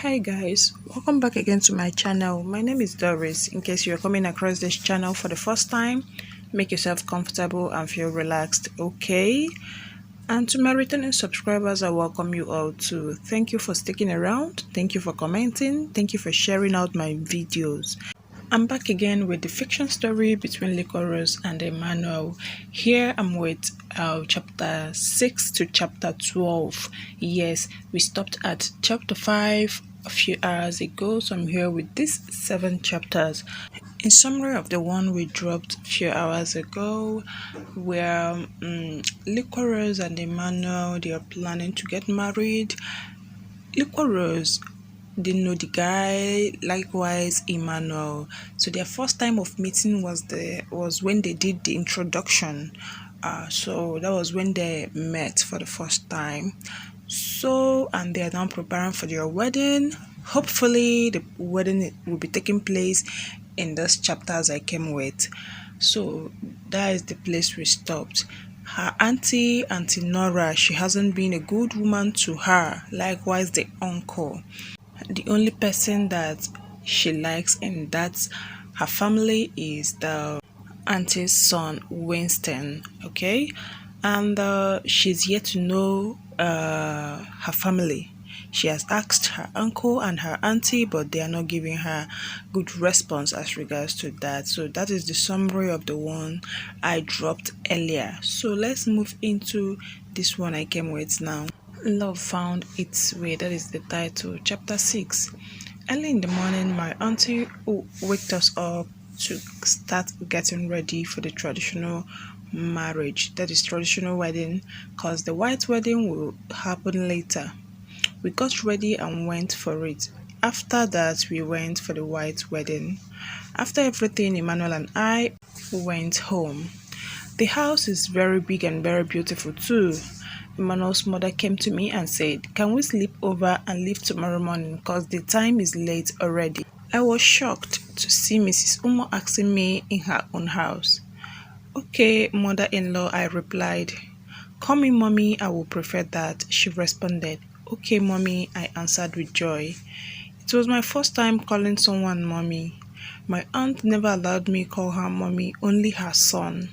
Hi guys, welcome back again to my channel. My name is Doris. In case you're coming across this channel for the first time, make yourself comfortable and feel relaxed, okay? And to my returning subscribers, I welcome you all too. Thank you for sticking around, thank you for commenting, thank you for sharing out my videos. I'm back again with the fiction story between Liquorose and Emmanuel. Here I'm with chapter 6 to chapter 12. Yes, we stopped at chapter 5 a few hours ago, so I'm here with these 7 chapters. In summary of the one we dropped a few hours ago, where Liquorose and Emmanuel, they are planning to get married. Liquorose didn't know the guy, likewise Emmanuel. So their first time of meeting was when they did the introduction. So that was when they met for the first time. So, and they are now preparing for their wedding. Hopefully the wedding will be taking place in this chapters I came with. So that is the place we stopped. Her auntie Nora, she hasn't been a good woman to her. Likewise the uncle. The only person that she likes in that her family is the auntie's son Winston, okay? And she's yet to know her family. She has asked her uncle and her auntie, but they are not giving her good response as regards to that. So that is the summary of the one I dropped earlier. So let's move into this one I came with now. Love found its way. That is the title. Chapter 6. Early in the morning, my auntie waked us up to start getting ready for the traditional marriage. That is traditional wedding, because the white wedding will happen later. We got ready and went for it. After that, we went for the white wedding. After everything, Emmanuel and I went home. The house is very big and very beautiful too. Emmanuel's mother came to me and said, "Can we sleep over and leave tomorrow morning because the time is late already?" I was shocked to see Mrs. Umo asking me in her own house. "Okay, mother-in-law," I replied. "Call me mommy, I will prefer that," she responded. "Okay, mommy," I answered with joy. It was my first time calling someone mommy. My aunt never allowed me call her mommy, only her son.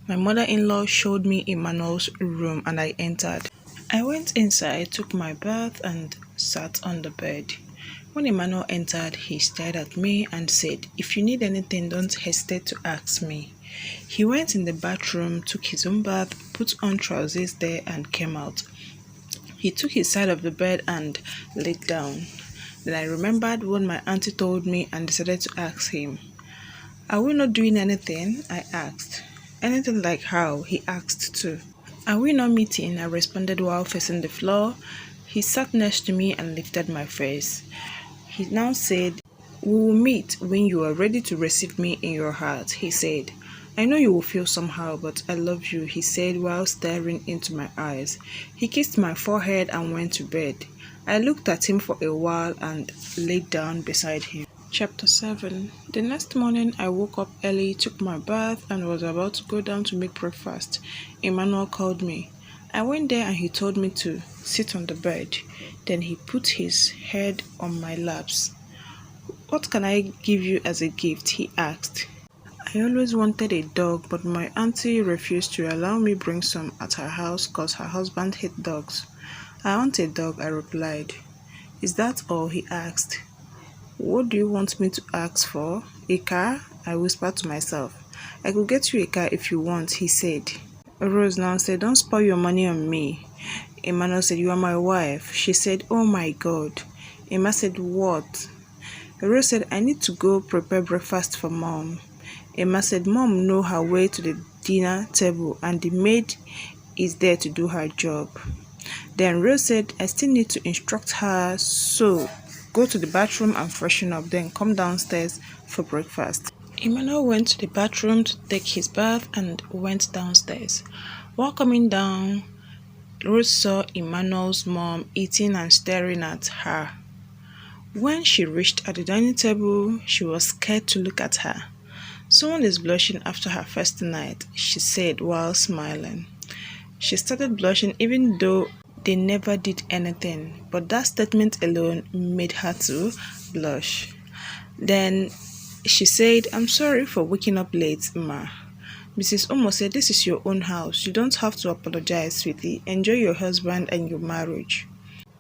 My mother-in-law showed me Emmanuel's room and I entered. I went inside, took my bath and sat on the bed. When Emmanuel entered, he stared at me and said, "If you need anything, don't hesitate to ask me." He went in the bathroom, took his own bath, put on trousers there and came out. He took his side of the bed and laid down. Then I remembered what my auntie told me and decided to ask him. "Are we not doing anything?" I asked. "Anything like how?" he asked too. "Are we not meeting?" I responded while facing the floor. He sat next to me and lifted my face. He now said, "We will meet when you are ready to receive me in your heart," he said. "I know you will feel somehow, but I love you," he said while staring into my eyes. He kissed my forehead and went to bed. I looked at him for a while and laid down beside him. Chapter 7. The next morning, I woke up early, took my bath, and was about to go down to make breakfast. Emmanuel called me. I went there and he told me to sit on the bed. Then he put his head on my laps. "What can I give you as a gift?" he asked. I always wanted a dog, but my auntie refused to allow me bring some at her house because her husband hates dogs. "I want a dog," I replied. "Is that all?" he asked. "What do you want me to ask for? A car?" I whispered to myself. "I could get you a car if you want," he said. Rose now said, "Don't spoil your money on me." Emmanuel said, "You are my wife." She said, "Oh my God." Emma said, "What?" Rose said, "I need to go prepare breakfast for mom." Emma said, "Mom know her way to the dinner table and the maid is there to do her job." Then Rose said, "I still need to instruct her, so go to the bathroom and freshen up, then come downstairs for breakfast." Emmanuel went to the bathroom to take his bath and went downstairs. While coming down, Rose saw Emmanuel's mom eating and staring at her. When she reached at the dining table, she was scared to look at her. "Someone is blushing after her first night," she said while smiling. She started blushing even though they never did anything, but that statement alone made her to blush. Then she said, "I'm sorry for waking up late, ma." Mrs. Omo said, "This is your own house. You don't have to apologize, sweetie. Enjoy your husband and your marriage."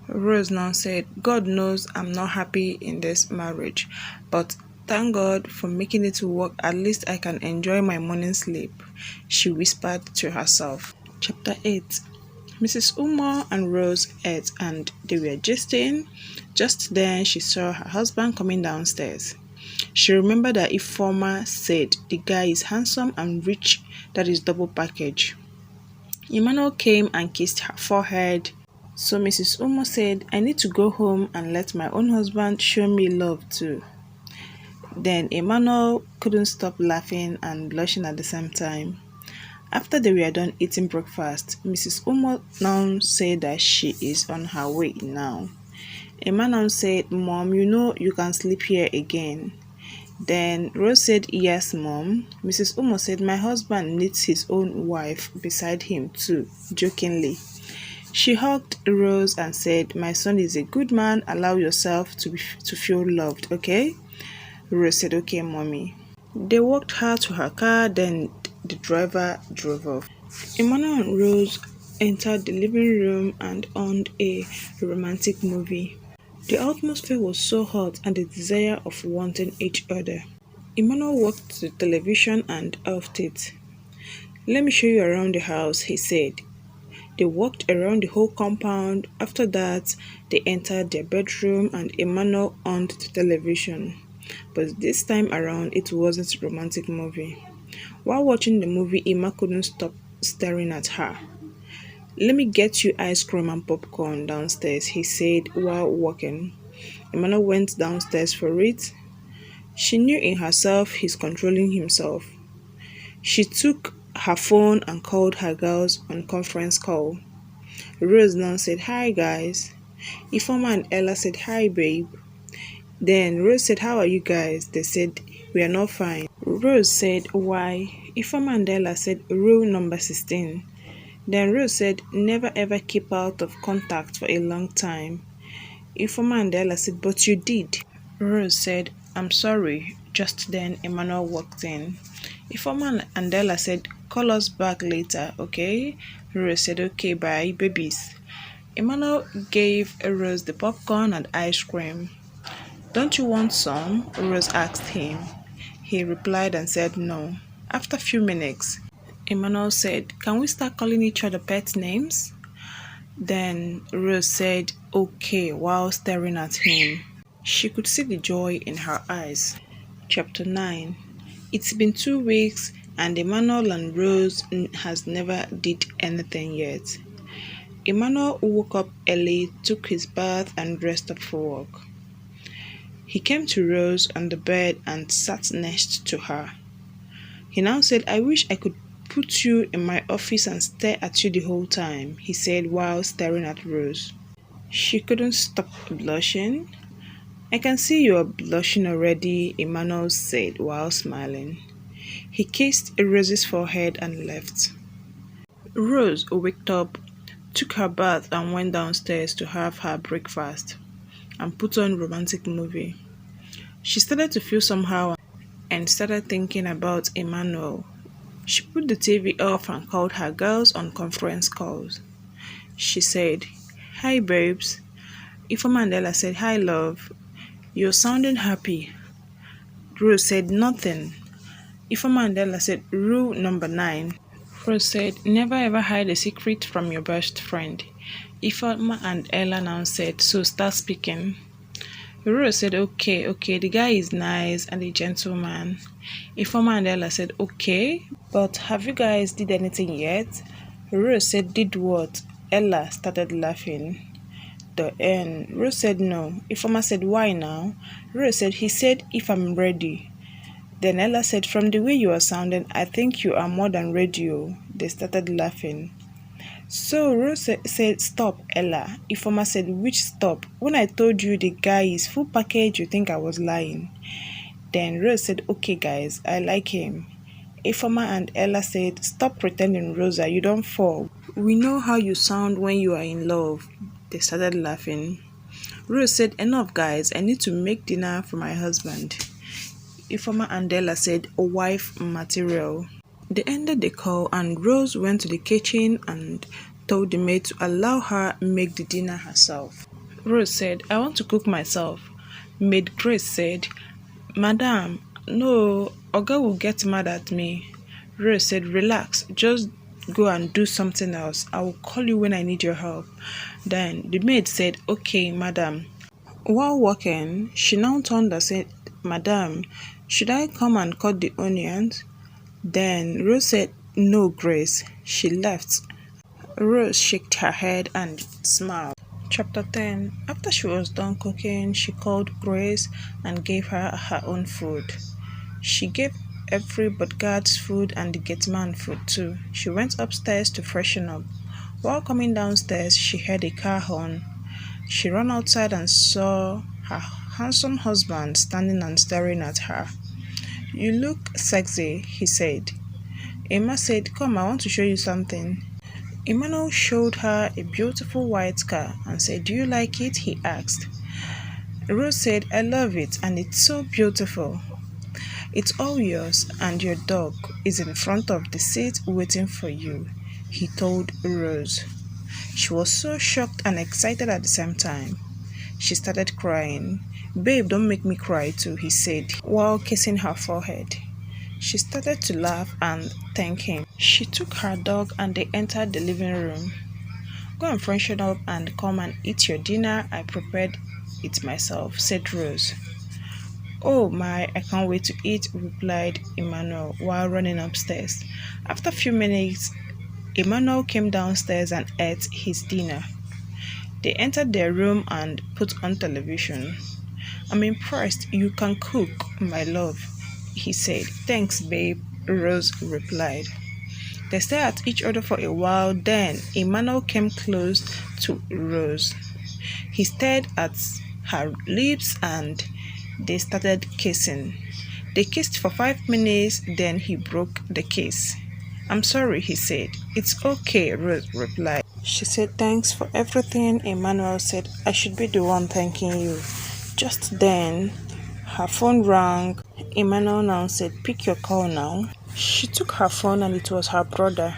Rose now said, "God knows I'm not happy in this marriage, but thank God for making it to work. At least I can enjoy my morning sleep," she whispered to herself. Chapter 8. Mrs. Umar and Rose ate and they were gisting. Just then she saw her husband coming downstairs. She remembered that Ifeoma said the guy is handsome and rich, that is double package. Emmanuel came and kissed her forehead. So Mrs. Umar said, "I need to go home and let my own husband show me love too." Then Emmanuel couldn't stop laughing and blushing at the same time. After they were done eating breakfast, Mrs. Umar now said that she is on her way now. Emmanuel said, "Mom, you know you can sleep here again." Then Rose said, "Yes, Mom." Mrs. Umar said, "My husband needs his own wife beside him too," jokingly. She hugged Rose and said, "My son is a good man. Allow yourself to feel loved, okay?" Rose said, "Okay, Mommy." They walked her to her car, then the driver drove off. Emmanuel and Rose entered the living room and on a romantic movie. The atmosphere was so hot and the desire of wanting each other. Emmanuel walked to the television and off it. "Let me show you around the house," he said. They walked around the whole compound. After that, they entered their bedroom and Emmanuel on the television. But this time around, it wasn't a romantic movie. While watching the movie, Emma couldn't stop staring at her. "Let me get you ice cream and popcorn downstairs," he said while walking. Emmanuel went downstairs for it. She knew in herself he's controlling himself. She took her phone and called her girls on conference call. Rose now said, "Hi guys." Ifeoma and Ella said, "Hi babe." Then Rose said, "How are you guys?" They said, "We are not fine." Rose said, "Why?" Ifeoma and Ella said, "Rule number 16. Then Rose said, "Never ever keep out of contact for a long time." Ifeoma and Ella said, "But you did." Rose said, "I'm sorry." Just then Emmanuel walked in. Ifeoma and Ella said, "Call us back later, okay?" Rose said, "Okay, bye, babies." Emmanuel gave Rose the popcorn and ice cream. "Don't you want some?" Rose asked him. He replied and said no. After a few minutes, Emmanuel said, "Can we start calling each other pet names?" Then Rose said, "Okay," while staring at him. She could see the joy in her eyes. Chapter 9. It's been 2 weeks and Emmanuel and Rose has never did anything yet. Emmanuel woke up early, took his bath and dressed up for work. He came to Rose on the bed and sat next to her. He now said, "I wish I could put you in my office and stare at you the whole time," he said while staring at Rose. She couldn't stop blushing. "I can see you are blushing already," Emmanuel said while smiling. He kissed Rose's forehead and left. Rose waked up, took her bath and went downstairs to have her breakfast and put on a romantic movie. She started to feel somehow and started thinking about Emmanuel. She put the TV off and called her girls on conference calls. She said, "Hi babes." Ifeoma and Ella said, "Hi love. You're sounding happy." Rose said, "Nothing." Ifeoma and Ella said, "Rule number 9. Rose said, "Never ever hide a secret from your best friend." Ifeoma and Ella now said, "So start speaking." Rose said, okay, the guy is nice and a gentleman." Ifeoma and Ella said, "Okay, but have you guys did anything yet?" Rose said, "Did what?" Ella started laughing. Rose said, "No." Ifeoma said, "Why now?" Rose said, "He said if I'm ready." Then Ella said, "From the way you are sounding, I think you are more than ready." They started laughing. So Rose said, "Stop, Ella." Ifeoma said, "Which stop? When I told you the guy is full package, you think I was lying." Then Rose said, "Okay guys, I like him." Ifeoma and Ella said, "Stop pretending, Rosa, you don't fall." "We know how you sound when you are in love." They started laughing. Rose said, "Enough, guys. I need to make dinner for my husband." Ifeoma and Della said, "Wife material." They ended the call and Rose went to the kitchen and told the maid to allow her make the dinner herself. Rose said, "I want to cook myself." Maid Grace said, "Madam, no, Oga will get mad at me." Rose said, "Relax, just go and do something else. I will call you when I need your help." Then the maid said, "Okay, madam." While walking, she now turned and said, "Madam, should I come and cut the onions?" Then Rose said, "No, Grace." She left. Rose shook her head and smiled. Chapter 10. After she was done cooking, she called Grace and gave her her own food. She gave every but guard's food and the gateman food too. She went upstairs to freshen up. While coming downstairs, she heard a car horn. She ran outside and saw her handsome husband standing and staring at her. "You look sexy," he said. Emma said, "Come, I want to show you something." Emmanuel showed her a beautiful white car and said, "Do you like it?" he asked. Rose said, "I love it and it's so beautiful." "It's all yours and your dog is in front of the seat waiting for you," he told Rose. She was so shocked and excited at the same time. She started crying. "Babe, don't make me cry too," he said while kissing her forehead. She started to laugh and thank him. She took her dog and they entered the living room. "Go and freshen up and come and eat your dinner. I prepared it myself," said Rose. "Oh my, I can't wait to eat," replied Emmanuel while running upstairs. After a few minutes, Emmanuel came downstairs and ate his dinner. They entered their room and put on television. "I'm impressed you can cook, my love," he said. "Thanks, babe," Rose replied. They stared at each other for a while, then Emmanuel came close to Rose. He stared at her lips and they started kissing. They kissed for 5 minutes, then he broke the kiss. "I'm sorry," he said. "It's okay," Rose replied. She said, "Thanks for everything." Emmanuel said, "I should be the one thanking you." Just then, her phone rang. Emmanuel now said, "Pick your call now." She took her phone and it was her brother.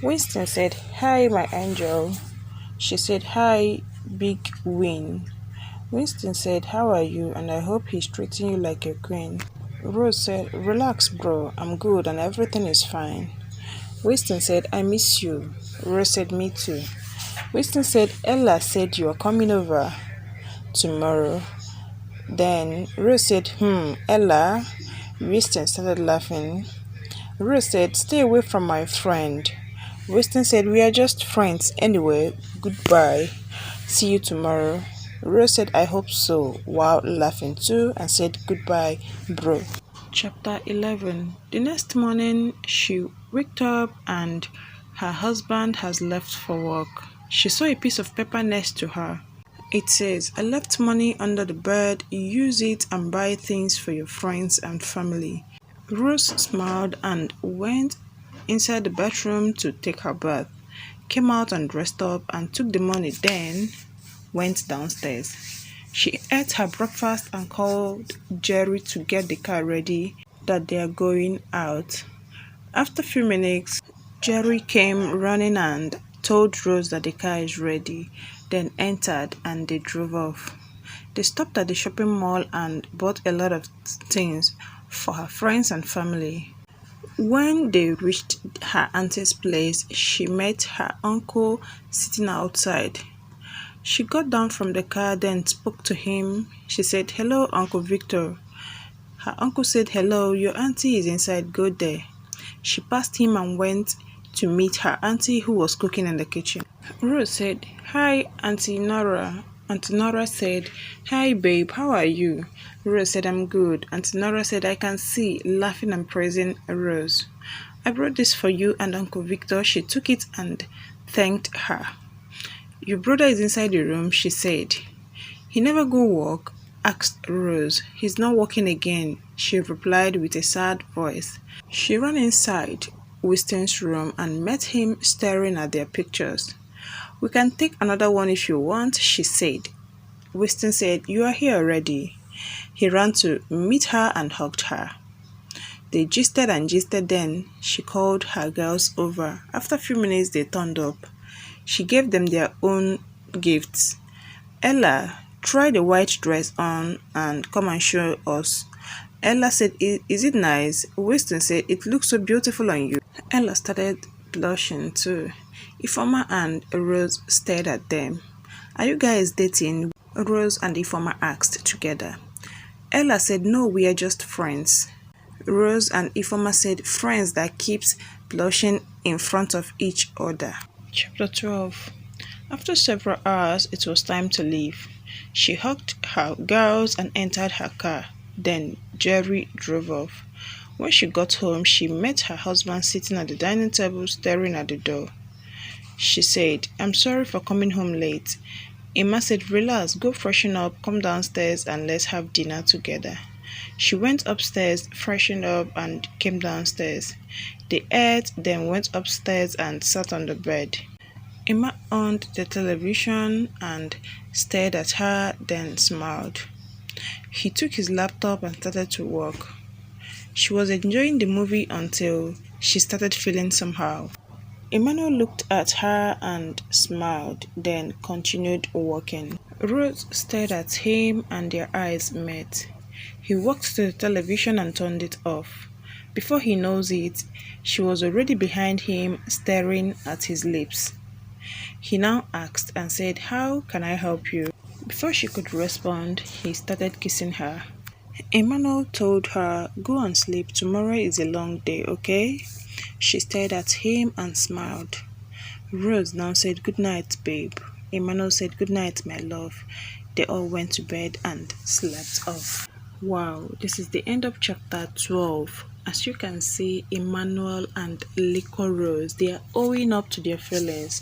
Winston said, "Hi, my angel." She said, "Hi, big win." Winston said, "How are you? And I hope he's treating you like a queen." Rose said, "Relax, bro. I'm good and everything is fine." Winston said, "I miss you." Rose said, "Me too." Winston said, "Ella said you are coming over tomorrow." Then Rose said, Ella?" Winston started laughing. Rose said, "Stay away from my friend." Winston said, "We are just friends anyway. Goodbye. See you tomorrow." Rose said, "I hope so," while laughing too, and said, "Goodbye, bro." Chapter 11. The next morning, she waked up and her husband has left for work. She saw a piece of paper next to her. It says, "I left money under the bed. Use it and buy things for your friends and family." Rose smiled and went inside the bathroom to take her bath, came out and dressed up and took the money, then went downstairs. She ate her breakfast and called Jerry to get the car ready that they are going out. After a few minutes, Jerry came running and told Rose that the car is ready, then entered and they drove off. They stopped at the shopping mall and bought a lot of things for her friends and family. When they reached her auntie's place, she met her uncle sitting outside. She got down from the car, then spoke to him. She said, "Hello, Uncle Victor." Her uncle said, "Hello, your auntie is inside, go there." She passed him and went to meet her auntie who was cooking in the kitchen. Rose said, "Hi, Auntie Nora." Auntie Nora said, "Hi, babe, how are you?" Rose said, "I'm good." Auntie Nora said, "I can see," laughing and praising Rose. "I brought this for you and Uncle Victor." She took it and thanked her. "Your brother is inside the room," she said. "He never go work?" asked Rose. "He's not working again," she replied with a sad voice. She ran inside. Winston's room and met him staring at their pictures. "We can take another one if you want," she said. Winston said, "You are here already." He ran to meet her and hugged her. They gisted and gisted, then she called her girls over. After a few minutes, they turned up. She gave them their own gifts. "Ella, try the white dress on and come and show us." Ella said, "Is it nice?" Winston said, "It looks so beautiful on you." Ella started blushing too. Ifeoma and Rose stared at them. "Are you guys dating?" Rose and Ifeoma asked together. Ella said, "No, we are just friends." Rose and Ifeoma said, "Friends that keeps blushing in front of each other." Chapter 12. After several hours, it was time to leave. She hugged her girls and entered her car. Then Jerry drove off. When she got home, she met her husband sitting at the dining table staring at the door. She said, "I'm sorry for coming home late." Emma said, "Relax, go freshen up, come downstairs and let's have dinner together." She went upstairs, freshened up and came downstairs. They ate, then went upstairs and sat on the bed. Emma on the television and stared at her, then smiled. He took his laptop and started to work. She was enjoying the movie until she started feeling somehow. Emmanuel looked at her and smiled, then continued working. Rose stared at him and their eyes met. He walked to the television and turned it off. Before he knows it, she was already behind him, staring at his lips. He now asked and said, "How can I help you?" Before she could respond, he started kissing her. Emmanuel told her, "Go and sleep. Tomorrow is a long day, okay?" She stared at him and smiled. Rose now said, "Good night, babe." Emmanuel said, "Good night, my love." They all went to bed and slept off. Wow, this is the end of chapter 12. As you can see, Emmanuel and Liquorose, they are owing up to their feelings.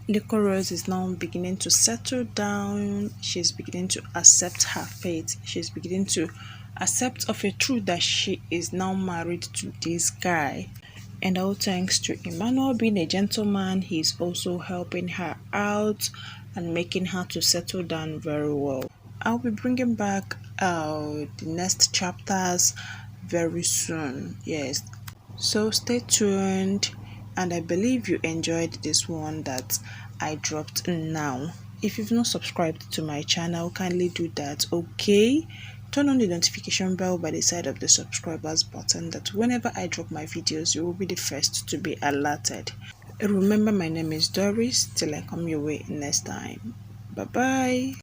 Liquorose is now beginning to settle down. She's beginning to accept her fate. She's beginning to accept of a truth that she is now married to this guy. And all thanks to Emmanuel being a gentleman, he's also helping her out and making her to settle down very well. I'll be bringing back the next chapters very soon. Yes, so stay tuned, and I believe you enjoyed this one that I dropped now. If you've not subscribed to my channel, kindly do that, okay? Turn on the notification bell by the side of the subscribers button, that whenever I drop my videos, you will be the first to be alerted. Remember, my name is Doris. Till I come your way next time. Bye bye.